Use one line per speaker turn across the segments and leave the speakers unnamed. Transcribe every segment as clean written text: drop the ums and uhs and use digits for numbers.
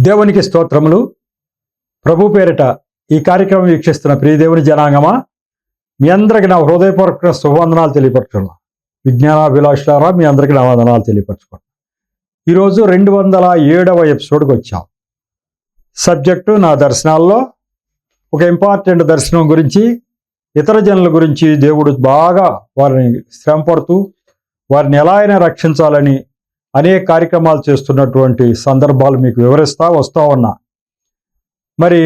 దేవునికి స్తోత్రములు. ప్రభు పేరిట ఈ కార్యక్రమం వీక్షిస్తున్న ప్రియదేవుని జనాంగమా, మీ అందరికీ నా హృదయపూర్వక శుభవందనాలు తెలియపరచుకున్నాను. విజ్ఞానాభిలాషారా మీ అందరికీ నా వందనాలు తెలియపరచుకున్నాను. ఈరోజు 207వ ఎపిసోడ్కి వచ్చాం. సబ్జెక్టు నా దర్శనాల్లో ఒక ఇంపార్టెంట్ దర్శనం గురించి, ఇతర జనుల గురించి దేవుడు బాగా వారిని శ్రమపడుతూ వారిని ఎలా అయినా రక్షించాలని అనేక కార్యక్రమాలు చేస్తున్నటువంటి సందర్భాలు మీకు వివరిస్తా వస్తూ ఉన్నా. మరి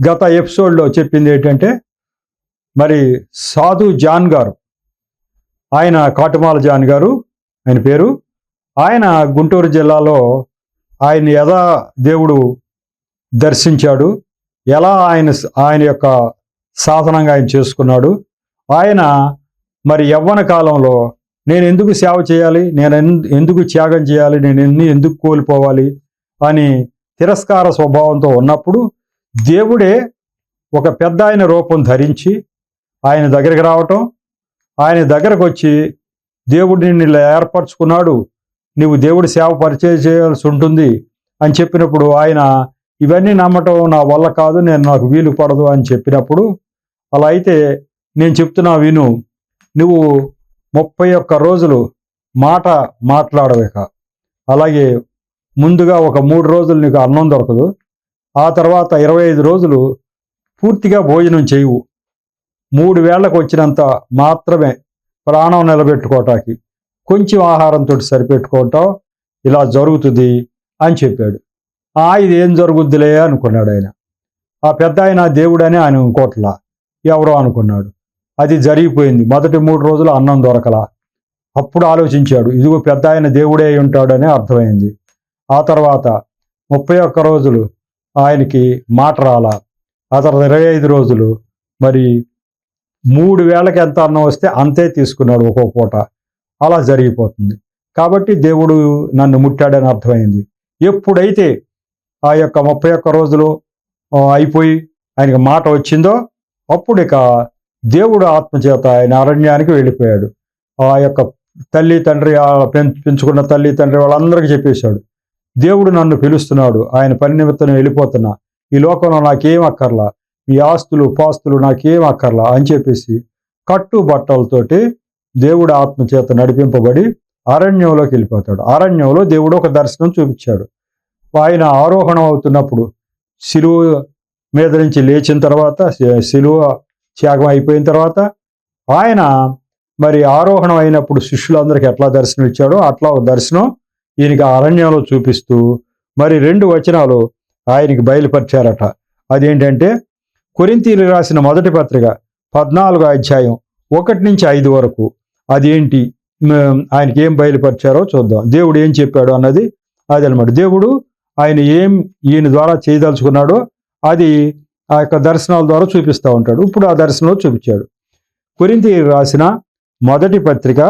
గత ఎపిసోడ్లో చెప్పింది ఏంటంటే, మరి సాధు జాన్ గారు, ఆయన కాటుమాల జాన్ గారు ఆయన పేరు, ఆయన గుంటూరు జిల్లాలో ఆయన ఎలా దేవుడు దర్శించాడు, ఎలా ఆయన యొక్క సాధనంగా ఆయన చేసుకున్నాడు, ఆయన మరి యవ్వన కాలంలో నేను ఎందుకు సేవ చేయాలి, నేను ఎందుకు త్యాగం చేయాలి, నేను ఎందుకు కోల్పోవాలి అని తిరస్కార స్వభావంతో ఉన్నప్పుడు దేవుడే ఒక పెద్ద ఆయన రూపం ధరించి ఆయన దగ్గరికి రావటం, ఆయన దగ్గరకు వచ్చి దేవుడు నిన్ను ఇలా ఏర్పరచుకున్నాడు, నువ్వు దేవుడి సేవ పరిచయం చేయాల్సి ఉంటుంది అని చెప్పినప్పుడు ఆయన ఇవన్నీ నమ్మటం నా వల్ల కాదు, నాకు వీలు పడదు అని చెప్పినప్పుడు, అలా అయితే నేను చెప్తున్నా విను, నువ్వు 31 రోజులు మాట్లాడవేక, అలాగే ముందుగా ఒక 3 రోజులు నీకు అన్నం దొరకదు, ఆ తర్వాత 25 రోజులు పూర్తిగా భోజనం చేయవు, 3 వేళ్లకు వచ్చినంత మాత్రమే ప్రాణం నిలబెట్టుకోవటానికి కొంచెం ఆహారంతో సరిపెట్టుకోవటం ఇలా జరుగుతుంది అని చెప్పాడు. ఇదేం జరుగుద్దిలే అనుకున్నాడు ఆయన. ఆ పెద్ద ఆయన దేవుడని ఆయన ఇంకోట్లా ఎవరో అనుకున్నాడు. అది జరిగిపోయింది. మొదటి 3 రోజులు అన్నం దొరకలా. అప్పుడు ఆలోచించాడు, ఇదిగో పెద్ద ఆయన దేవుడే అయి ఉంటాడని అర్థమైంది. ఆ తర్వాత 31 రోజులు ఆయనకి మాట రాలా. ఆ తర్వాత 25 రోజులు మరి 3 వేళకి ఎంత అన్నం వస్తే అంతే తీసుకున్నాడు ఒక్కో పూట. అలా జరిగిపోతుంది. కాబట్టి దేవుడు నన్ను ముట్టాడని అర్థమైంది. ఎప్పుడైతే ఆ యొక్క 31 రోజులు అయిపోయి ఆయనకి మాట వచ్చిందో అప్పుడు ఇక దేవుడు ఆత్మచేత ఆయన అరణ్యానికి వెళ్ళిపోయాడు. ఆ యొక్క తల్లి తండ్రి, పెంచుకున్న తల్లి తండ్రి వాళ్ళందరికీ చెప్పేశాడు, దేవుడు నన్ను పిలుస్తున్నాడు, ఆయన పని నిమిత్తం వెళ్ళిపోతున్నా, ఈ లోకంలో నాకేం అక్కర్లా, ఈ ఆస్తులు పాస్తులు నాకేం అక్కర్లా అని చెప్పేసి కట్టుబట్టలతోటి దేవుడు ఆత్మచేత నడిపింపబడి అరణ్యంలోకి వెళ్ళిపోతాడు. అరణ్యంలో దేవుడు ఒక దర్శనం చూపించాడు. ఆయన ఆరోహణం అవుతున్నప్పుడు శిలువ మీద నుంచి లేచిన తర్వాత, శిలువ త్యాగం అయిపోయిన తర్వాత ఆయన మరి ఆరోహణం అయినప్పుడు శిష్యులందరికీ ఎట్లా దర్శనం ఇచ్చాడో అట్లా ఒక దర్శనం ఈయనకి అరణ్యంలో చూపిస్తూ మరి 2 వచనాలు ఆయనకి బయలుపరిచారట. అదేంటంటే కొరింథీయులకు రాసిన మొదటి పత్రిక 14వ అధ్యాయం 1 నుంచి 5 వరకు. అదేంటి, ఆయనకి ఏం బయలుపరిచారో చూద్దాం. దేవుడు ఏం చెప్పాడు అన్నది అది అనమాట. దేవుడు ఈయన ద్వారా చేయదలుచుకున్నాడో అది ఆ యొక్క దర్శనాల ద్వారా చూపిస్తూ ఉంటాడు. ఇప్పుడు ఆ దర్శనంలో చూపించాడు. కొరింథీయులకు రాసిన మొదటి పత్రిక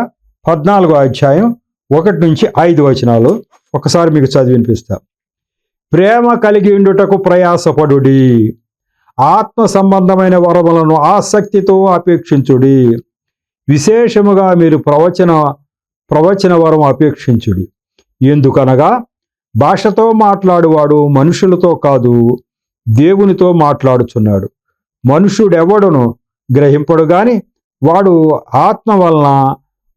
14వ అధ్యాయం 1 నుంచి 5 వచనాలు ఒకసారి మీకు చదివి వినిపిస్తా. ప్రేమ కలిగి ఉండుటకు ప్రయాసపడుడి, ఆత్మ సంబంధమైన వరములను ఆసక్తితో అపేక్షించుడి, విశేషముగా మీరు ప్రవచన వరం అపేక్షించుడి. ఎందుకనగా భాషతో మాట్లాడువాడు మనుషులతో కాదు, దేవునితో మాట్లాడుచున్నాడు. మనుషుడెవడును గ్రహింపడు గాని వాడు ఆత్మ వలన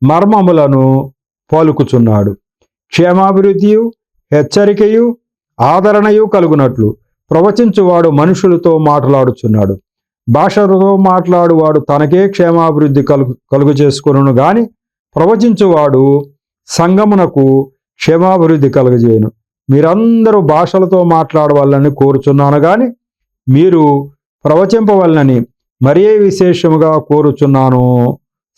మర్మములను పలుకుచున్నాడు. క్షేమాభివృద్ధియు హెచ్చరికయు ఆదరణయు కలుగునట్లు ప్రవచించువాడు మనుషులతో మాట్లాడుచున్నాడు. భాషతో మాట్లాడువాడు తనకే క్షేమాభివృద్ధి కలుగు చేసుకొనును గాని ప్రవచించువాడు సంగమునకు క్షేమాభివృద్ధి కలుగజేయను. మీరందరూ భాషలతో మాట్లాడవాలని కోరుచున్నాను గాని మీరు ప్రవచింపవలనని మరే విశేషముగా కోరుచున్నాను.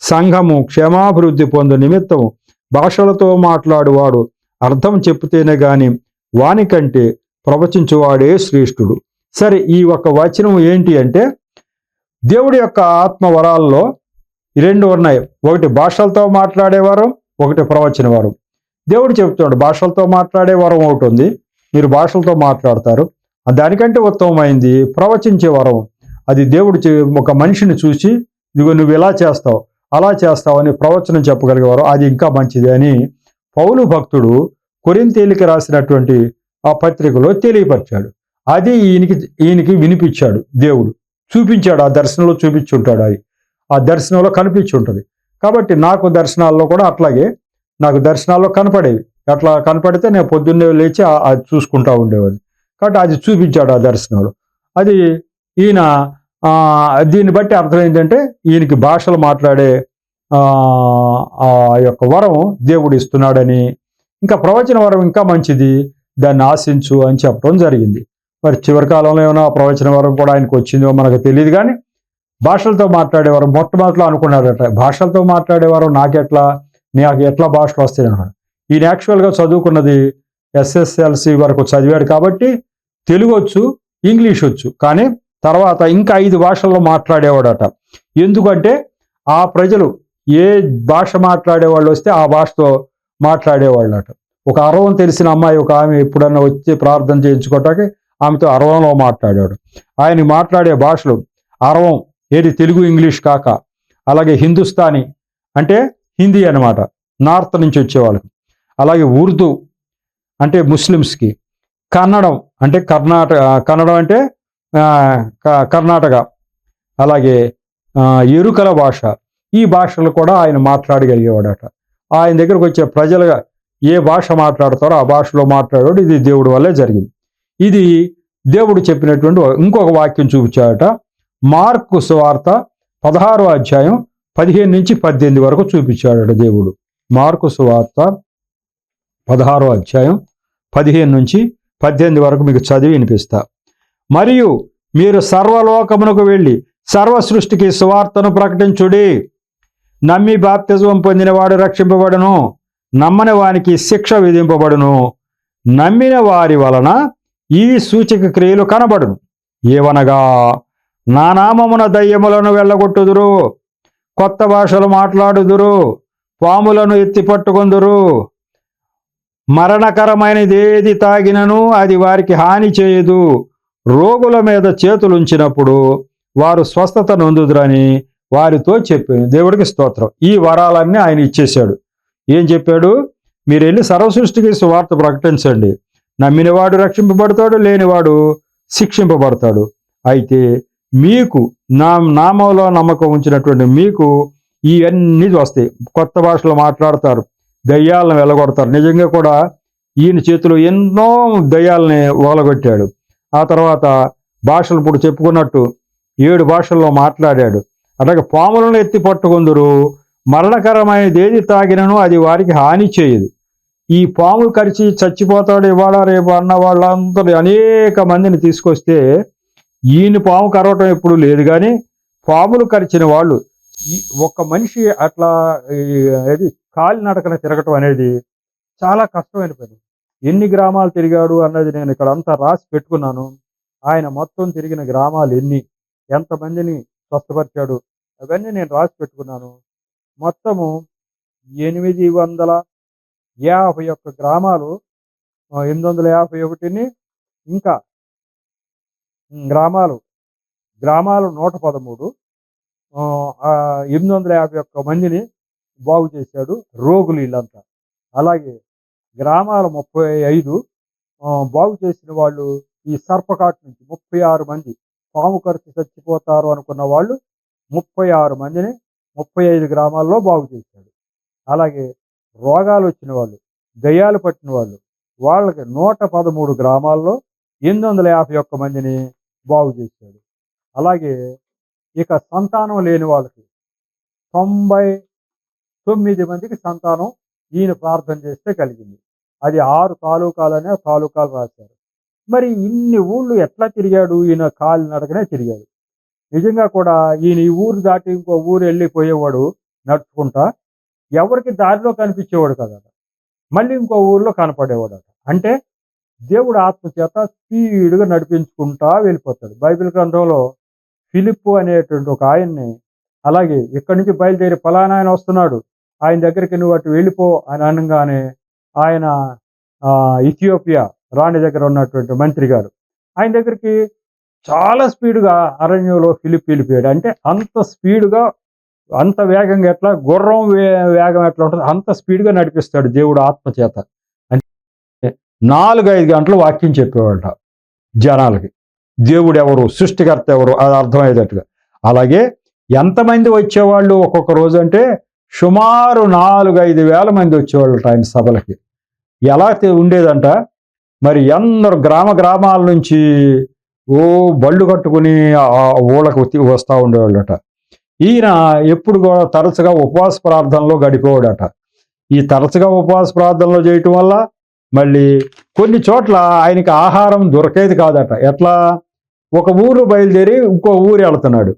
సంఘము క్షేమాభివృద్ధి పొందు నిమిత్తము భాషలతో మాట్లాడువాడు అర్థం చెప్తేనే గాని వానికంటే ప్రవచించువాడే శ్రేష్ఠుడు. సరే, ఈ ఒక వచనం ఏంటి అంటే, దేవుడి యొక్క ఆత్మ వరాల్లో 2 ఉన్నాయి. ఒకటి భాషలతో మాట్లాడే వరం, ఒకటి ప్రవచన వరం. దేవుడు చెప్తున్నాడు, భాషలతో మాట్లాడే వరం ఒకటి ఉంది, మీరు భాషలతో మాట్లాడతారు. దానికంటే ఉత్తమమైంది ప్రవచించే వరం. అది దేవుడు ఒక మనిషిని చూసి, ఇదిగో నువ్వు ఇలా చేస్తావు అలా చేస్తావు అని ప్రవచనం చెప్పగలిగేవారు, అది ఇంకా మంచిది అని పౌలు భక్తుడు కొరింథీయులకు రాసినటువంటి ఆ పత్రికలో తెలియపరిచాడు. అది ఈయనకి వినిపించాడు దేవుడు, చూపించాడు. ఆ దర్శనంలో చూపించుంటాడు. అది ఆ దర్శనంలో కనిపించి ఉంటుంది. కాబట్టి నాకు దర్శనాల్లో కూడా అట్లాగే నాకు దర్శనాల్లో కనపడేవి. అట్లా కనపడితే నేను పొద్దున్నే లేచి అది చూసుకుంటా ఉండేవాడిని. కాబట్టి అది చూపించాడు ఆ దర్శనంలో. అది ఈయన దీన్ని బట్టి అర్థం ఏంటంటే ఈయనకి భాషలు మాట్లాడే ఆ యొక్క వరం దేవుడు ఇస్తున్నాడని, ఇంకా ప్రవచన వరం ఇంకా మంచిది, దాన్ని ఆశించు అని చెప్పడం జరిగింది. మరి చివరి కాలంలో ఏమైనా ప్రవచన వరం కూడా ఆయనకు వచ్చిందో మనకు తెలియదు. కానీ భాషలతో మాట్లాడేవారు మొట్టమొదటిలో అనుకున్నాడట, భాషలతో మాట్లాడేవారు నాకు ఎట్లా భాషలు వస్తాయి అన్నాడు. ఈయన యాక్చువల్గా చదువుకున్నది ఎస్ఎస్ఎల్సి వరకు చదివాడు కాబట్టి తెలుగు వచ్చు, ఇంగ్లీష్ వచ్చు. కానీ తర్వాత ఇంకా 5 భాషల్లో మాట్లాడేవాడట. ఎందుకంటే ఆ ప్రజలు ఏ భాష మాట్లాడేవాళ్ళు వస్తే ఆ భాషతో మాట్లాడేవాళ్ళట. ఒక అరవం తెలిసిన అమ్మాయి ఒక ఆమె ఎప్పుడన్నా వచ్చి ప్రార్థన చేయించుకోవటానికి ఆమెతో అరవంలో మాట్లాడాడు. ఆయన మాట్లాడే భాషలు అరవం, ఏది తెలుగు ఇంగ్లీష్ కాక, అలాగే హిందుస్థానీ అంటే హిందీ అనమాట, నార్త్ నుంచి వచ్చేవాళ్ళకి, అలాగే ఉర్దూ అంటే ముస్లిమ్స్కి, కన్నడం అంటే కన్నడం అంటే కర్ణాటక, అలాగే ఎరుకల భాష, ఈ భాషలు కూడా ఆయన మాట్లాడగలిగేవాడట. ఆయన దగ్గరకు వచ్చే ప్రజలుగా ఏ భాష మాట్లాడతారో ఆ భాషలో మాట్లాడాడు. ఇది దేవుడి వల్లే జరిగింది. ఇది దేవుడు చెప్పినటువంటి ఇంకొక వాక్యం చూపించాడట. మార్కు సువార్త 16వ అధ్యాయం 15 నుంచి 18 వరకు చూపించాడట దేవుడు. మార్కు సువార్త 16వ అధ్యాయం 15 నుంచి 18 వరకు మీకు చదివి వినిపిస్తా. మరియు మీరు సర్వలోకమునకు వెళ్ళి సర్వ సృష్టికి సువార్తను ప్రకటించుడి. నమ్మి బాప్తిజం పొందినవాడు రక్షింపబడును, నమ్మని వానికి శిక్ష విధింపబడును. నమ్మిన వారి వలన ఈ సూచక క్రియలు కనబడును. ఏవనగా నా నామమున దయ్యములను వెళ్ళగొట్టుదురు, కొత్త భాషలు మాట్లాడుదురు, పాములను ఎత్తి పట్టుకొందురు, మరణకరమైనదేది తాగినను అది వారికి హాని చేయదు, రోగుల మీద చేతులుంచినప్పుడు వారు స్వస్థత నొందుదురని వారితో చెప్పాను. దేవుడికి స్తోత్రం. ఈ వరాలన్నీ ఆయన ఇచ్చేశాడు. ఏం చెప్పాడు? మీరు వెళ్ళి సర్వసృష్టికి సువార్త ప్రకటించండి. నమ్మినవాడు రక్షింపబడతాడు, లేనివాడు శిక్షింపబడతాడు. అయితే మీకు నా నామంలో నమ్మకం ఉంచినటువంటి మీకు ఇవన్నీ వస్తాయి. కొత్త భాషలో మాట్లాడతారు, దయ్యాలను వెళ్ళగొడతారు. నిజంగా కూడా ఈయన చేతిలో ఎన్నో దయ్యాలని ఓలగొట్టాడు. ఆ తర్వాత భాషలు ఇప్పుడు చెప్పుకున్నట్టు 7 భాషల్లో మాట్లాడాడు. అలాగే పాములను ఎత్తి పట్టుకొందురు, మరణకరమైనది ఏది తాగినను అది వారికి హాని చేయదు. ఈ పాములు కరిచి చచ్చిపోతాడు ఇవాళ రేపు అన్న వాళ్ళందరూ అనేక మందిని తీసుకొస్తే ఈయన పాము కరవటం ఎప్పుడు లేదు. కానీ పాములు కరిచిన వాళ్ళు, ఒక మనిషి అట్లా అది కాలినడకన తిరగటం అనేది చాలా కష్టమైన పని. ఎన్ని గ్రామాలు తిరిగాడు అన్నది నేను ఇక్కడ అంతా రాసి పెట్టుకున్నాను. ఆయన మొత్తం తిరిగిన గ్రామాలు ఎన్ని, ఎంతమందిని స్వస్థపరిచాడు అవన్నీ నేను రాసి పెట్టుకున్నాను. మొత్తము 851 గ్రామాలు, 851ని ఇంకా గ్రామాలు 113, 851 మందిని బాగు చేశాడు, రోగులు వీళ్ళంతా. అలాగే గ్రామాలు 35 బాగు చేసిన వాళ్ళు. ఈ సర్పకాటు నుంచి 36 మంది, పాము కరిచి చచ్చిపోతారు అనుకున్న వాళ్ళు 36 మందిని 35 గ్రామాల్లో బాగు చేశాడు. అలాగే రోగాలు వచ్చిన వాళ్ళు, దయ్యాలు పట్టిన వాళ్ళు, వాళ్ళకి 113 గ్రామాల్లో 851 మందిని బాగు చేశాడు. అలాగే ఇక సంతానం లేని వాళ్ళకి 99 మందికి సంతానం ఈయన ప్రార్థన చేస్తే కలిగింది. అది 6 తాలూకాలనే తాలూకాలు రాశారు. మరి ఇన్ని ఊళ్ళు ఎట్లా తిరిగాడు? ఈయన కాలినడకనే తిరిగాడు. నిజంగా కూడా ఈయన ఈ ఊరు దాటి ఇంకో ఊరు వెళ్ళిపోయేవాడు నడుచుకుంటా, ఎవరికి దారిలో కనిపించేవాడు కదట, మళ్ళీ ఇంకో ఊర్లో కనపడేవాడట. అంటే దేవుడు ఆత్మ చేత స్పీడ్గా నడిపించుకుంటా వెళ్ళిపోతాడు. బైబిల్ గ్రంథంలో ఫిలిప్పు అనేటువంటి ఒక ఆయన్ని, అలాగే ఇక్కడి నుంచి బయలుదేరి ఫలానా ఆయన వస్తున్నాడు, ఆయన దగ్గరికి నువ్వు అటు వెళ్ళిపో అని అనగానే ఆయన ఇథియోపియా రాణి దగ్గర ఉన్నటువంటి మంత్రి గారు ఆయన దగ్గరికి చాలా స్పీడ్గా అరణ్యంలో ఫిలిప్ వెళ్ళిపోయాడు. అంటే అంత స్పీడ్గా, అంత వేగంగా, ఎట్లా గుర్రం వేగం ఎట్లా ఉంటుంది అంత స్పీడ్గా నడిపిస్తాడు దేవుడు ఆత్మ చేత. అంటే 4-5 గంటలు వాక్యం చెప్పేవాళ్ళ జనాలకి. దేవుడు ఎవరు, సృష్టికర్త ఎవరు అది అర్థమయ్యేటట్టుగా. అలాగే ఎంతమంది వచ్చేవాళ్ళు ఒక్కొక్క రోజు అంటే సుమారు 4-5 వేల మంది వచ్చేవాళ్ళట ఆయన సభలకి. ఎలా ఉండేదంట మరి అందరు గ్రామాల నుంచి బళ్ళు కట్టుకుని ఆ ఊళ్ళకు వస్తూ ఉండేవాళ్ళట. ఈయన ఎప్పుడు కూడా తరచుగా ఉపవాస ప్రార్థనలో గడిపేవాడట. ఈ తరచుగా ఉపవాస ప్రార్థనలో చేయటం వల్ల మళ్ళీ కొన్ని చోట్ల ఆయనకి ఆహారం దొరికేది కాదట. ఎట్లా, ఒక ఊరు బయలుదేరి ఇంకో ఊరు వెళుతున్నాడు,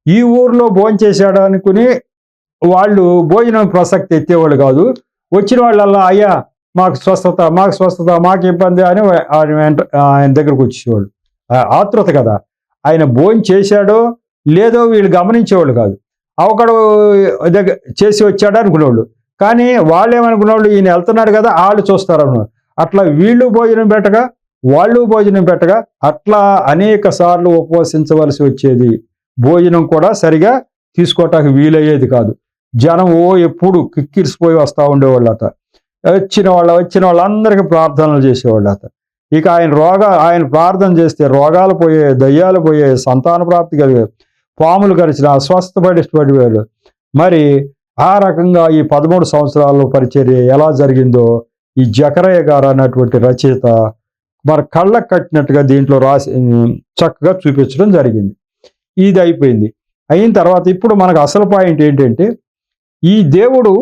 ఈ ఊరిలో భోజనం చేశాడు అనుకుని వాళ్ళు భోజనం ప్రసక్తి ఎత్తేవాళ్ళు కాదు. వచ్చిన వాళ్ళల్లా అయ్యా మాకు స్వస్థత మాకు ఇబ్బంది అని ఆయన దగ్గరకు వచ్చేవాళ్ళు. ఆతృత కదా, ఆయన భోజనం చేశాడో లేదో వీళ్ళు గమనించేవాళ్ళు కాదు. ఒకడు దగ్గర చేసి వచ్చాడు అనుకునేవాళ్ళు, కానీ వాళ్ళు ఏమనుకునేవాళ్ళు ఈయన వెళ్తున్నాడు కదా వాళ్ళు చూస్తారు అన్నమాట. అట్లా వీళ్ళు భోజనం పెట్టగా వాళ్ళు భోజనం పెట్టగా అట్లా అనేక సార్లు ఉపవసించవలసి వచ్చేది. భోజనం కూడా సరిగా తీసుకోవటానికి వీలయ్యేది కాదు. జనం ఎప్పుడు కిక్కిరిసిపోయి వస్తూ ఉండేవాళ్ళట. వచ్చిన వాళ్ళందరికీ ప్రార్థనలు చేసేవాళ్ళట. ఇక ఆయన ప్రార్థన చేస్తే రోగాలు పోయాయి, దయ్యాలు పోయాయి, సంతాన ప్రాప్తి కలిగాయి, పాములు గరిచిన స్వస్థపడిపోయాడు. మరి ఆ రకంగా ఈ 13 సంవత్సరాల్లో పరిచర్య ఎలా జరిగిందో ఈ జకరయ్య గారు అన్నటువంటి రచయిత మరి కళ్ళకు కట్టినట్టుగా దీంట్లో రాసి చక్కగా చూపించడం జరిగింది. ఇది అయిపోయింది. అయిన తర్వాత ఇప్పుడు మనకు అసలు పాయింట్ ఏంటంటే, ఈ దేవుడు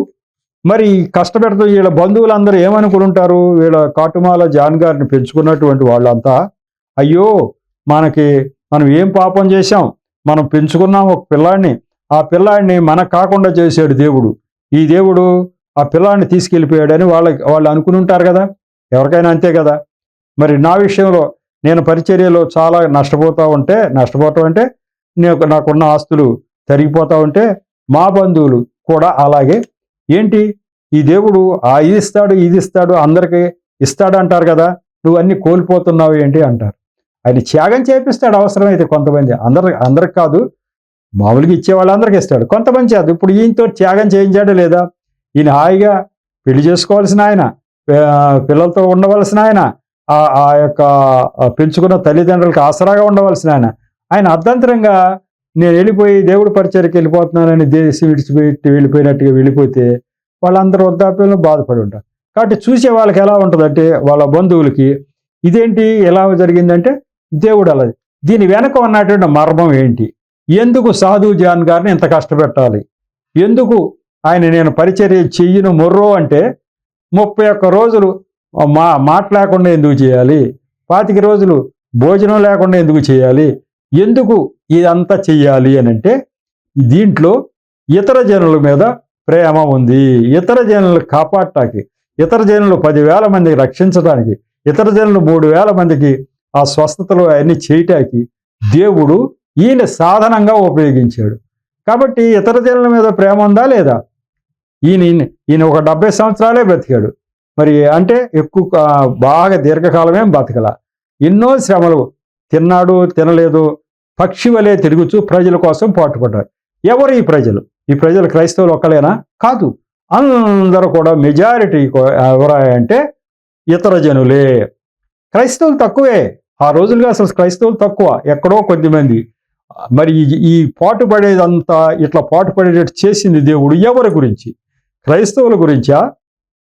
మరి కష్టపెడుతూ వీళ్ళ బంధువులందరూ ఏమనుకుని ఉంటారు, వీళ్ళ కాటుమాల జాన్ గారిని పెంచుకున్నటువంటి వాళ్ళంతా అయ్యో మనం ఏం పాపం చేశాం, మనం పెంచుకున్నాం ఒక పిల్లాడిని, ఆ పిల్లాడిని మనకు కాకుండా చేశాడు దేవుడు, ఈ దేవుడు ఆ పిల్లాడిని తీసుకెళ్ళిపోయాడని వాళ్ళు అనుకుని ఉంటారు కదా. ఎవరికైనా అంతే కదా. మరి నా విషయంలో నేను పరిచర్యలో చాలా నష్టపోవటం అంటే నాకున్న ఆస్తులు తరిగిపోతూ ఉంటే మా బంధువులు కూడా అలాగే ఏంటి ఈ దేవుడు ఇది ఇస్తాడు అందరికీ ఇస్తాడు అంటారు కదా, నువ్వు అన్ని కోల్పోతున్నావు ఏంటి అంటారు. ఆయన త్యాగం చేపిస్తాడు అవసరమైతే కొంతమంది, అందరికి కాదు, మామూలుగా ఇచ్చే వాళ్ళందరికీ ఇస్తాడు. కొంతమంది చేద్దాం. ఇప్పుడు ఈయనతో త్యాగం చేయించాడు లేదా, ఈయన హాయిగా పెళ్లి చేసుకోవాల్సిన ఆయన, పిల్లలతో ఉండవలసిన ఆయన, ఆ యొక్క పెంచుకున్న తల్లిదండ్రులకు ఆసరాగా ఉండవలసిన ఆయన అర్ధంతరంగా నేను వెళ్ళిపోయి దేవుడి పరిచర్యకి వెళ్ళిపోతున్నానని దేశం విడిచిపెట్టి వెళ్ళిపోయినట్టుగా వెళ్ళిపోతే వాళ్ళందరూ వృద్ధాప్యంలో బాధపడి ఉంటారు. కాబట్టి చూసే వాళ్ళకి ఎలా ఉంటుందంటే, వాళ్ళ బంధువులకి ఇదేంటి ఎలా జరిగిందంటే దేవుడు అలా. దీని వెనక ఉన్నటువంటి మర్మం ఏంటి, ఎందుకు సాధు జాన్ గారిని ఇంత కష్టపెట్టాలి, ఎందుకు నేను పరిచర్య చెయ్యను మొర్రో అంటే 31 రోజులు మాట్లాడకుండా ఎందుకు చేయాలి, 25 రోజులు భోజనం లేకుండా ఎందుకు చేయాలి, ఎందుకు ఇదంతా చెయ్యాలి అని అంటే, దీంట్లో ఇతర జనుల మీద ప్రేమ ఉంది. ఇతర జనులు కాపాడటానికి, ఇతర జనులు 10,000 మందికి రక్షించడానికి, ఇతర జనులు 3,000 మందికి ఆ స్వస్థతలు అవన్నీ చేయటానికి దేవుడు ఈయన సాధనంగా ఉపయోగించాడు. కాబట్టి ఇతర జనుల మీద ప్రేమ ఉందా లేదా? ఈయన ఒక 70 సంవత్సరాలే బ్రతికాడు. మరి అంటే ఎక్కువ బాగా దీర్ఘకాలమేం బతకల. ఎన్నో శ్రమలు తిన్నాడు, తినలేదు, పక్షి వలె తిరుగుచూ ప్రజల కోసం పాటుపడ్డాడు. ఎవరు ఈ ప్రజలు? ఈ ప్రజలు క్రైస్తవులు ఒక్కలేనా? కాదు, అందరూ కూడా మెజారిటీ ఎవరా అంటే ఇతర జనులే. క్రైస్తవులు తక్కువే, ఆ రోజులుగా అసలు క్రైస్తవులు తక్కువ, ఎక్కడో కొద్దిమంది. మరి ఈ పాటుపడేదంతా ఇట్లా పాటుపడేటట్టు చేసింది దేవుడు ఎవరి గురించి? క్రైస్తవుల గురించా?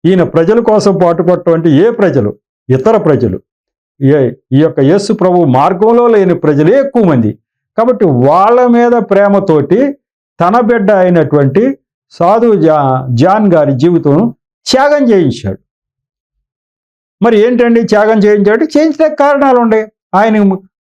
ఈయన ప్రజల కోసం పాటుపడటం అంటే ఏ ప్రజలు? ఇతర ప్రజలు, ఈ యొక్క యేసు ప్రభు మార్గంలో లేని ప్రజలే ఎక్కువ మంది. కాబట్టి వాళ్ళ మీద ప్రేమతోటి తన బిడ్డ అయినటువంటి సాధు జాన్ గారి జీవితం త్యాగం చేయించాడు. మరి ఏంటండి త్యాగం చేయించాడు? చేయించడానికి కారణాలు ఉండే.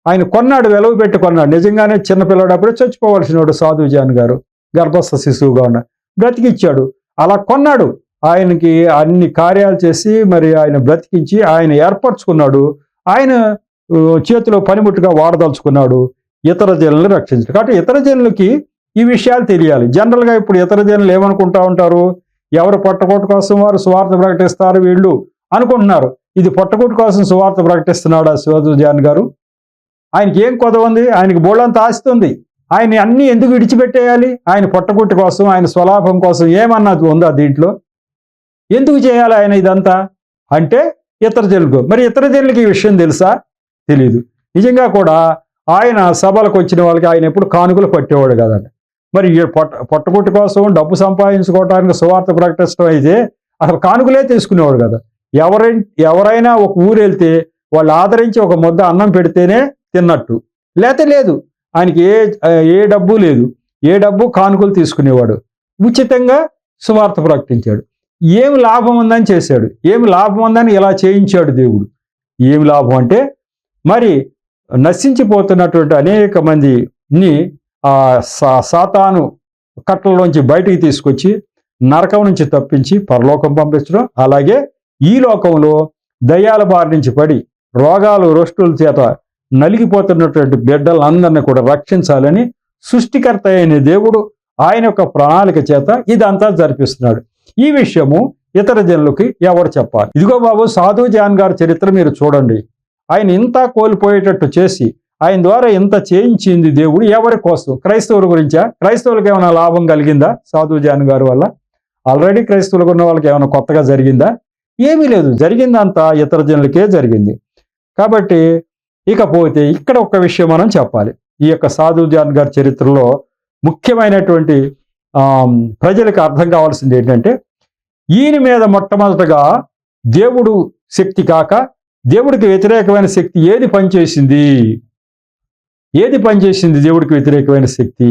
ఆయన కొన్నాడు, వెలవు పెట్టి కొన్నాడు. నిజంగానే చిన్నపిల్లడప్పుడే చచ్చిపోవలసినవాడు సాధు జాన్ గారు, గర్భస్థ శిశువుగా ఉన్న బ్రతికిచ్చాడు. అలా కొన్నాడు, ఆయనకి అన్ని కార్యాలు చేసి మరి ఆయన బ్రతికించి ఆయన ఏర్పరచుకున్నాడు. ఆయన చేతిలో పనిముట్టుగా వాడదలుచుకున్నాడు ఇతర జనులను రక్షించాడు. కాబట్టి ఇతర జనులకి ఈ విషయాలు తెలియాలి. జనరల్గా ఇప్పుడు ఇతర జనులు ఏమనుకుంటా ఉంటారు, ఎవరు పొట్టకొట్టు కోసం వారు సువార్త ప్రకటిస్తారు వీళ్ళు అనుకుంటున్నారు. ఇది పొట్టకొట్టు కోసం సువార్త ప్రకటిస్తున్నాడా సాధు జాన్ గారు? ఆయనకి ఏం కొదవ ఉంది? ఆయనకి బోళ్ళంత ఆస్తుంది. ఆయన అన్ని ఎందుకు విడిచిపెట్టేయాలి? ఆయన పొట్టకొట్టు కోసం, ఆయన స్వలాభం కోసం ఏమన్నది ఉందా దీంట్లో? ఎందుకు చేయాలి ఆయన ఇదంతా? అంటే ఇతర జనులకు. మరి ఇతర జనులకి ఈ విషయం తెలుసా? తెలియదు. నిజంగా కూడా ఆయన సభలకు వచ్చిన వాళ్ళకి ఆయన ఎప్పుడు కానుకలు పట్టేవాడు కదండి. మరి పొట్టగుట్టి కోసం డబ్బు సంపాదించుకోవడానికి సువార్త ప్రకటించడం అయితే అసలు కానుకలే తీసుకునేవాడు కదా. ఎవరైనా ఒక ఊరు వెళ్తే వాళ్ళు ఆదరించి ఒక ముద్ద అన్నం పెడితేనే తిన్నట్టు, లేతే లేదు. ఆయనకి ఏ డబ్బు లేదు, ఏ డబ్బు కానుకలు తీసుకునేవాడు. ఉచితంగా సువార్త ప్రకటించాడు. ఏమి లాభం ఉందని చేశాడు, ఏమి లాభం ఉందని ఇలా చేయించాడు దేవుడు. ఏమి లాభం అంటే మరి నశించిపోతున్నటువంటి అనేక మందిని సాతాను కట్టలలోంచి బయటికి తీసుకొచ్చి నరకం నుంచి తప్పించి పరలోకం పంపించడం, అలాగే ఈ లోకంలో దయ్యాల బారి నుంచి పడి రోగాలు రొష్టుల చేత నలిగిపోతున్నటువంటి బిడ్డలందరినీ కూడా రక్షించాలని సృష్టికర్త అయిన దేవుడు ఆయన యొక్క ప్రణాళిక చేత ఇదంతా జరిపిస్తున్నాడు. ఈ విషయము ఇతర జనులకి ఎవరు చెప్పాలి? ఇదిగో బాబు, సాధు జాన్ గారి చరిత్ర మీరు చూడండి. ఆయన ఇంత కోల్పోయేటట్టు చేసి ఆయన ద్వారా ఇంత చేయించింది దేవుడు ఎవరి కోసం? క్రైస్తవుల గురించా? క్రైస్తవులకు ఏమైనా లాభం కలిగిందా సాధు జాన్ గారి వల్ల? ఆల్రెడీ క్రైస్తవులకు ఉన్న వాళ్ళకి ఏమైనా కొత్తగా జరిగిందా? ఏమీ లేదు. జరిగిందంతా ఇతర జనులకే జరిగింది. కాబట్టి ఇకపోతే ఇక్కడ ఒక విషయం మనం చెప్పాలి. ఈ యొక్క సాధు జాన్ గారి చరిత్రలో ముఖ్యమైనటువంటి ప్రజలకు అర్థం కావాల్సింది ఏంటంటే, ఈయన మీద మొట్టమొదటగా దేవుడు శక్తి కాక దేవుడికి వ్యతిరేకమైన శక్తి ఏది పనిచేసింది? ఏది పనిచేసింది దేవుడికి వ్యతిరేకమైన శక్తి?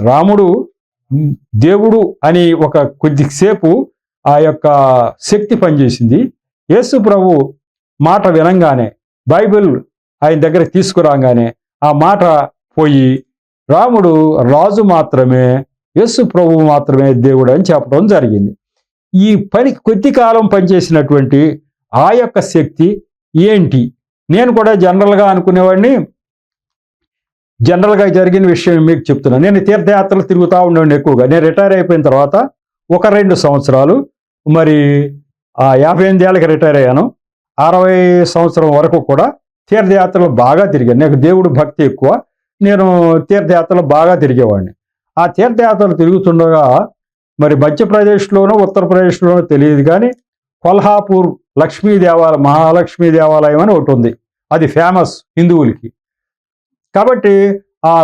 రాముడు దేవుడు అని ఒక కొద్దిసేపు ఆ యొక్క శక్తి పనిచేసింది. యేసు ప్రభు మాట వినంగానే, బైబిల్ ఆయన దగ్గరికి తీసుకురాగానే ఆ మాట పోయి రాముడు రాజు మాత్రమే, యేసు ప్రభు మాత్రమే దేవుడు అని చెప్పడం జరిగింది. ఈ పని కొద్ది కాలం పనిచేసినటువంటి ఆ యొక్క శక్తి ఏంటి? నేను కూడా జనరల్గా అనుకునేవాడిని. జనరల్గా జరిగిన విషయం మీకు చెప్తున్నాను. నేను తీర్థయాత్రలు తిరుగుతూ ఉండేవాడిని ఎక్కువగా. నేను రిటైర్ అయిపోయిన తర్వాత 1-2 సంవత్సరాలు, మరి 58 ఏళ్ళకి రిటైర్ అయ్యాను. 60 సంవత్సరం వరకు కూడా తీర్థయాత్రలు బాగా తిరిగాను. నాకు దేవుడు భక్తి ఎక్కువ. నేను తీర్థయాత్రలు బాగా తిరిగేవాడిని. ఆ తీర్థయాత్రలు తిరుగుతుండగా మరి మధ్యప్రదేశ్లోనో ఉత్తరప్రదేశ్లోనో తెలియదు కానీ కొల్హాపూర్ లక్ష్మీ దేవాలయం, మహాలక్ష్మీ దేవాలయం అని ఒకటి ఉంది. అది ఫేమస్ హిందువులకి. కాబట్టి ఆ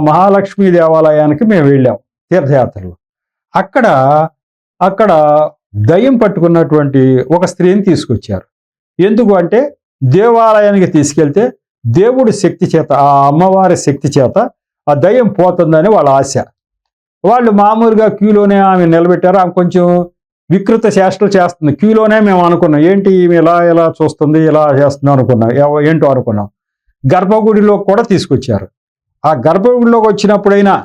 మహాలక్ష్మీ దేవాలయానికి మేము వెళ్ళాం తీర్థయాత్రలు. అక్కడ దయ్యం పట్టుకున్నటువంటి ఒక స్త్రీని తీసుకొచ్చారు. ఎందుకు అంటే దేవాలయానికి తీసుకెళ్తే దేవుడి శక్తి చేత, ఆ అమ్మవారి శక్తి చేత ఆ దయ్యం పోతుందని వాళ్ళ ఆశ. వాళ్ళు మామూలుగా క్యూలోనే ఆమె నిలబెట్టారు. ఆమె కొంచెం వికృత చేష్టలు చేస్తుంది. క్యూలోనే మేము అనుకున్నాం, ఏంటి ఈమె ఇలా చూస్తుంది, ఇలా చేస్తుంది అనుకున్నాం. ఏంటో అనుకున్నాం. గర్భగుడిలో కూడా తీసుకొచ్చారు. ఆ గర్భగుడిలోకి వచ్చినప్పుడైనా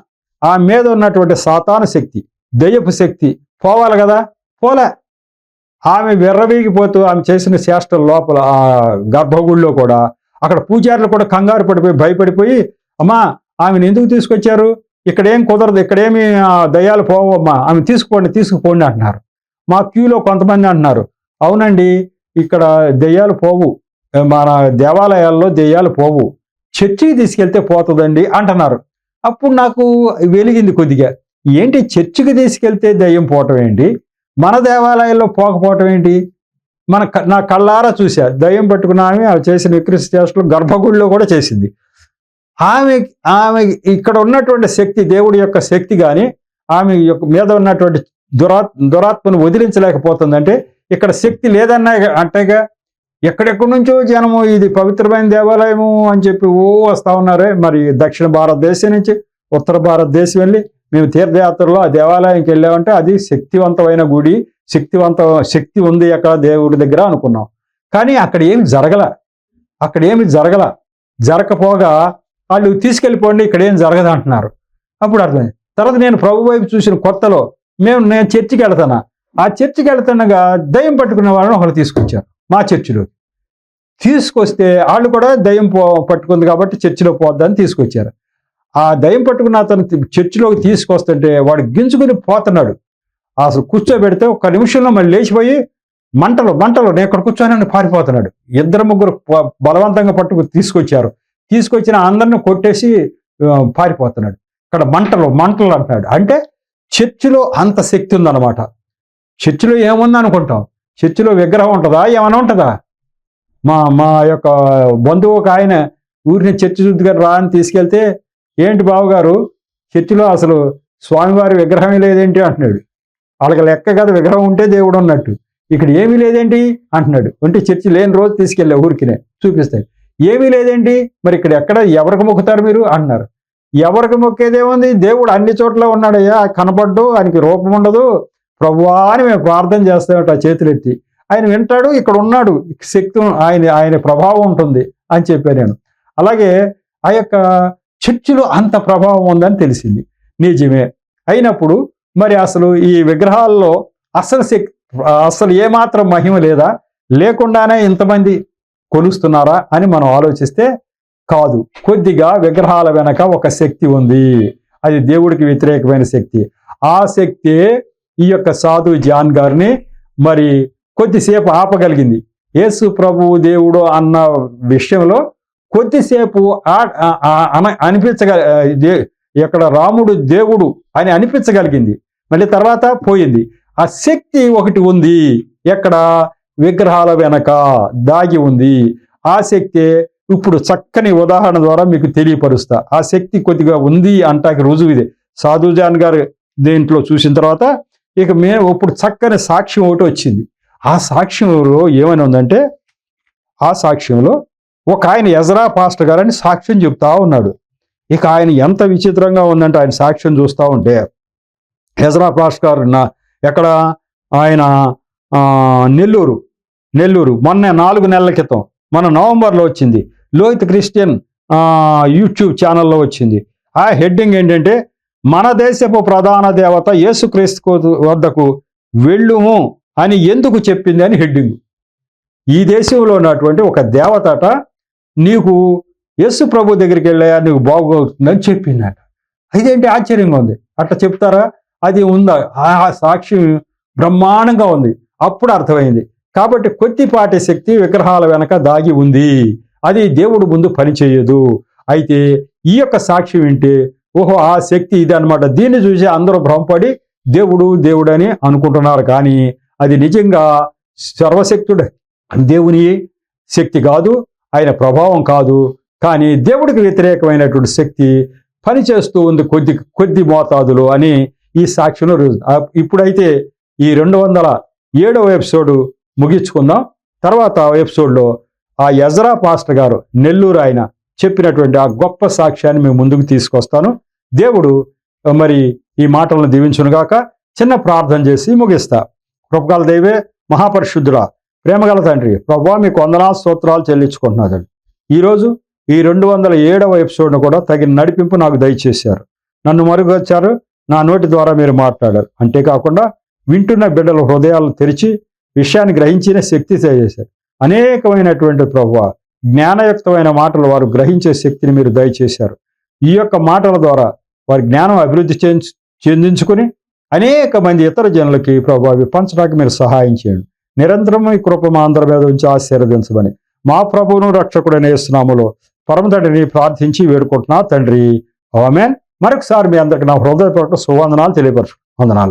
ఆ మీద ఉన్నటువంటి సాతాను శక్తి, దయ్యపు శక్తి పోవాలి కదా, పోలే. ఆమె విర్రవీగిపోతూ ఆమె చేసిన చేష్టల లోపల ఆ గర్భగుడిలో కూడా అక్కడ పూజారులు కూడా కంగారు పడిపోయి భయపడిపోయి, అమ్మా ఆమెను ఎందుకు తీసుకొచ్చారు? ఇక్కడేం కుదరదు, ఇక్కడేమి దయ్యాలు పోవమ్మా, ఆమె తీసుకుపోండి అంటున్నారు. మా క్యూలో కొంతమంది అంటున్నారు, అవునండి ఇక్కడ దెయ్యాలు పోవు, మన దేవాలయాల్లో దెయ్యాలు పోవు, చర్చికి తీసుకెళ్తే పోతుందండి అంటున్నారు. అప్పుడు నాకు వెలిగింది కొద్దిగా. ఏంటి చర్చికి తీసుకెళ్తే దెయ్యం పోవటం ఏంటి, మన దేవాలయాల్లో పోకపోవటం ఏంటి? నా కళ్ళారా చూసా. దయ్యం పట్టుకున్న ఆమె చేసిన వికృతి చేష్టలు గర్భగుడిలో కూడా చేసింది. ఆమె ఇక్కడ ఉన్నటువంటి శక్తి, దేవుడి యొక్క శక్తి కానీ ఆమె యొక్క మీద ఉన్నటువంటి దురాత్మను వదిలించలేకపోతుందంటే ఇక్కడ శక్తి లేదన్నా అంటేగా. ఎక్కడెక్కడి నుంచో జనము ఇది పవిత్రమైన దేవాలయము అని చెప్పి వస్తూ ఉన్నారే. మరి దక్షిణ భారతదేశం నుంచి ఉత్తర భారతదేశం వెళ్ళి మేము తీర్థయాత్రలో ఆ దేవాలయానికి వెళ్ళామంటే అది శక్తివంతమైన గుడి, శక్తి ఉంది అక్కడ దేవుడి దగ్గర అనుకున్నాం. కానీ అక్కడ ఏమి జరగల. జరగకపోగా వాళ్ళు తీసుకెళ్ళిపోండి, ఇక్కడ ఏం జరగదు అంటున్నారు. అప్పుడు అర్థమైంది. తర్వాత నేను ప్రభు వైపు చూసిన కొత్తలో నేను చర్చికి వెళ్తాను. ఆ చర్చికి వెళ్తుండగా దయ్యం పట్టుకున్న వాళ్ళని ఒకరు తీసుకొచ్చారు మా చర్చిలో. తీసుకొస్తే వాళ్ళు కూడా దయ్యం పట్టుకుంది కాబట్టి చర్చిలో పోద్దని తీసుకొచ్చారు. ఆ దయ్యం పట్టుకున్న అతను చర్చిలోకి తీసుకొస్తుంటే వాడు గింజుకుని పోతున్నాడు. అసలు కూర్చోబెడితే 1 నిమిషంలో మళ్ళీ లేచిపోయి మంటలు నేను ఇక్కడ కూర్చొని పారిపోతున్నాడు. 2-3 బలవంతంగా తీసుకొచ్చారు. తీసుకొచ్చిన అందరిని కొట్టేసి పారిపోతున్నాడు. ఇక్కడ మంటలు అంటున్నాడు. అంటే చర్చిలో అంత శక్తి ఉందన్నమాట. చర్చిలో ఏముంది అనుకుంటాం, చర్చిలో విగ్రహం ఉంటుందా, ఏమైనా ఉంటుందా? మా మా యొక్క బంధువు ఒక ఆయన ఊరిని చర్చి శుద్ధిగా రా అని తీసుకెళ్తే, ఏంటి బావగారు చర్చిలో అసలు స్వామివారి విగ్రహమే లేదేంటి అంటున్నాడు. వాళ్ళకి లెక్క కదా విగ్రహం ఉంటే దేవుడు ఉన్నట్టు, ఇక్కడ ఏమీ లేదేంటి అంటున్నాడు. అంటే చర్చి లేని రోజు తీసుకెళ్ళే ఊరికినే చూపిస్తాడు. ఏమీ లేదేంటి, మరి ఇక్కడ ఎక్కడ ఎవరికి మొక్కుతారు మీరు అంటున్నారు. ఎవరికి మొక్కేదేముంది, దేవుడు అన్ని చోట్ల ఉన్నాడయ్యా, కనపడ్డు, ఆయనకి రూపం ఉండదు, ప్రభువా అని మేము ప్రార్థన చేస్తామట చేతులెత్తి. ఆయన వింటాడు, ఇక్కడ ఉన్నాడు, శక్తి ఆయన ప్రభావం ఉంటుంది అని చెప్పాను నేను. అలాగే ఆ యొక్క చర్చిలో అంత ప్రభావం ఉందని తెలిసింది. నిజమే అయినప్పుడు మరి అసలు ఈ విగ్రహాల్లో అసలు ఏమాత్రం మహిమ లేదా, లేకుండానే ఇంతమంది కొలుస్తున్నారా అని మనం ఆలోచిస్తే కాదు. కొద్దిగా విగ్రహాల వెనక ఒక శక్తి ఉంది, అది దేవుడికి వ్యతిరేకమైన శక్తి. ఆ శక్తి ఈ యొక్క సాధు జాన్ గారిని మరి కొద్దిసేపు ఆపగలిగింది. యేసు ప్రభువు దేవుడు అన్న విషయంలో కొద్దిసేపు ఇక్కడ రాముడు దేవుడు అని అనిపించగలిగింది. మళ్ళీ తర్వాత పోయింది. ఆ శక్తి ఒకటి ఉంది, ఎక్కడ విగ్రహాల వెనక దాగి ఉంది. ఆ శక్తి ఇప్పుడు చక్కని ఉదాహరణ ద్వారా మీకు తెలియపరుస్తా. ఆ శక్తి కొద్దిగా ఉంది అంటాకి రుజువు ఇదే. సాధు జాన్ గారు దీంట్లో చూసిన తర్వాత ఇక మేము ఇప్పుడు చక్కని సాక్ష్యం ఒకటి వచ్చింది. ఆ సాక్ష్యంలో ఏమని ఉందంటే, ఆ సాక్ష్యంలో ఒక ఆయన ఎజ్రా పాస్టర్ గారని సాక్ష్యం చెప్తా ఉన్నాడు. ఇక ఆయన ఎంత విచిత్రంగా ఉందంటే, ఆయన సాక్ష్యం చూస్తూ ఉంటే, ఎజ్రా పాస్టర్ గారు ఎక్కడ ఆయన నెల్లూరు మొన్న 4 నెలల క్రితం మన నవంబర్లో వచ్చింది. లోహిత్ క్రిస్టియన్ యూట్యూబ్ ఛానల్లో వచ్చింది. ఆ హెడ్డింగ్ ఏంటంటే, మన దేశపు ప్రధాన దేవత యేసుక్రీస్తు వద్దకు వెళ్ళుము అని ఎందుకు చెప్పింది అని హెడ్డింగ్. ఈ దేశంలో ఉన్నటువంటి ఒక దేవతట నీకు యేసు ప్రభు దగ్గరికి వెళ్ళాయా నీకు బాగవుతుందని చెప్పిందట. ఇదేంటి ఆశ్చర్యంగా ఉంది, అట్లా చెప్తారా? అది ఉందా? ఆ సాక్ష్యం బ్రహ్మాండంగా ఉంది. అప్పుడు అర్థమైంది. కాబట్టి కొద్దిపాటి శక్తి విగ్రహాల వెనక దాగి ఉంది, అది దేవుడు ముందు పనిచేయదు. అయితే ఈ యొక్క సాక్ష్యం వింటే ఓహో ఆ శక్తి ఇది అనమాట. దీన్ని చూసి అందరూ భ్రమపడి దేవుడు అని అనుకుంటున్నారు. కానీ అది నిజంగా సర్వశక్తుడు దేవుని శక్తి కాదు, ఆయన ప్రభావం కాదు. కానీ దేవుడికి వ్యతిరేకమైనటువంటి శక్తి పనిచేస్తూ ఉంది కొద్ది మోతాదులో అని ఈ సాక్ష్యంలో ఇప్పుడైతే ఈ 207వ ఎపిసోడ్ ముగించుకుందాం. తర్వాత ఎపిసోడ్లో ఆ ఎజ్రా పాస్టర్ గారు నెల్లూరు ఆయన చెప్పినటువంటి ఆ గొప్ప సాక్ష్యాన్ని మేము ముందుకు తీసుకొస్తాను. దేవుడు మరి ఈ మాటలను దీవించునుగాక. చిన్న ప్రార్థన చేసి ముగిస్తా. కృపగల దైవే, మహాపరిశుద్ధుడా, ప్రేమగల తండ్రి, ప్రభువా మీకు వందనాలు స్తోత్రాలు చెల్లించుకుంటున్నాదండి. ఈరోజు ఈ 207వ ఎపిసోడ్ను కూడా తగిన నడిపింపు నాకు దయచేశారు. నన్ను మరుగొచ్చారు, నా నోటి ద్వారా మీరు మాట్లాడారు. అంతేకాకుండా వింటున్న బిడ్డల హృదయాలు తెరిచి విషయాన్ని గ్రహించిన శక్తి చేశారు. అనేకమైనటువంటి ప్రభువా జ్ఞానయుక్తమైన మాటలు వారు గ్రహించే శక్తిని మీరు దయచేశారు. ఈ యొక్క మాటల ద్వారా వారి జ్ఞానం అభివృద్ధి చెందించుకుని అనేక మంది ఇతర జనులకి ప్రభువా అవి పంచడానికి మీరు సహాయం చేయండి. నిరంతరం ఈ కృప మా అందరి మీద ఉంచి ఆశీర్వదించమని మా ప్రభువును రక్షకుడైన యేసు నామములో పరమ తండ్రిని ప్రార్థించి వేడుకుంటున్నా తండ్రి, ఆమేన్. మరొకసారి మీ అందరికి నా హృదయపూర్వక సువందనాలు తెలియపరచు. వందనాలు.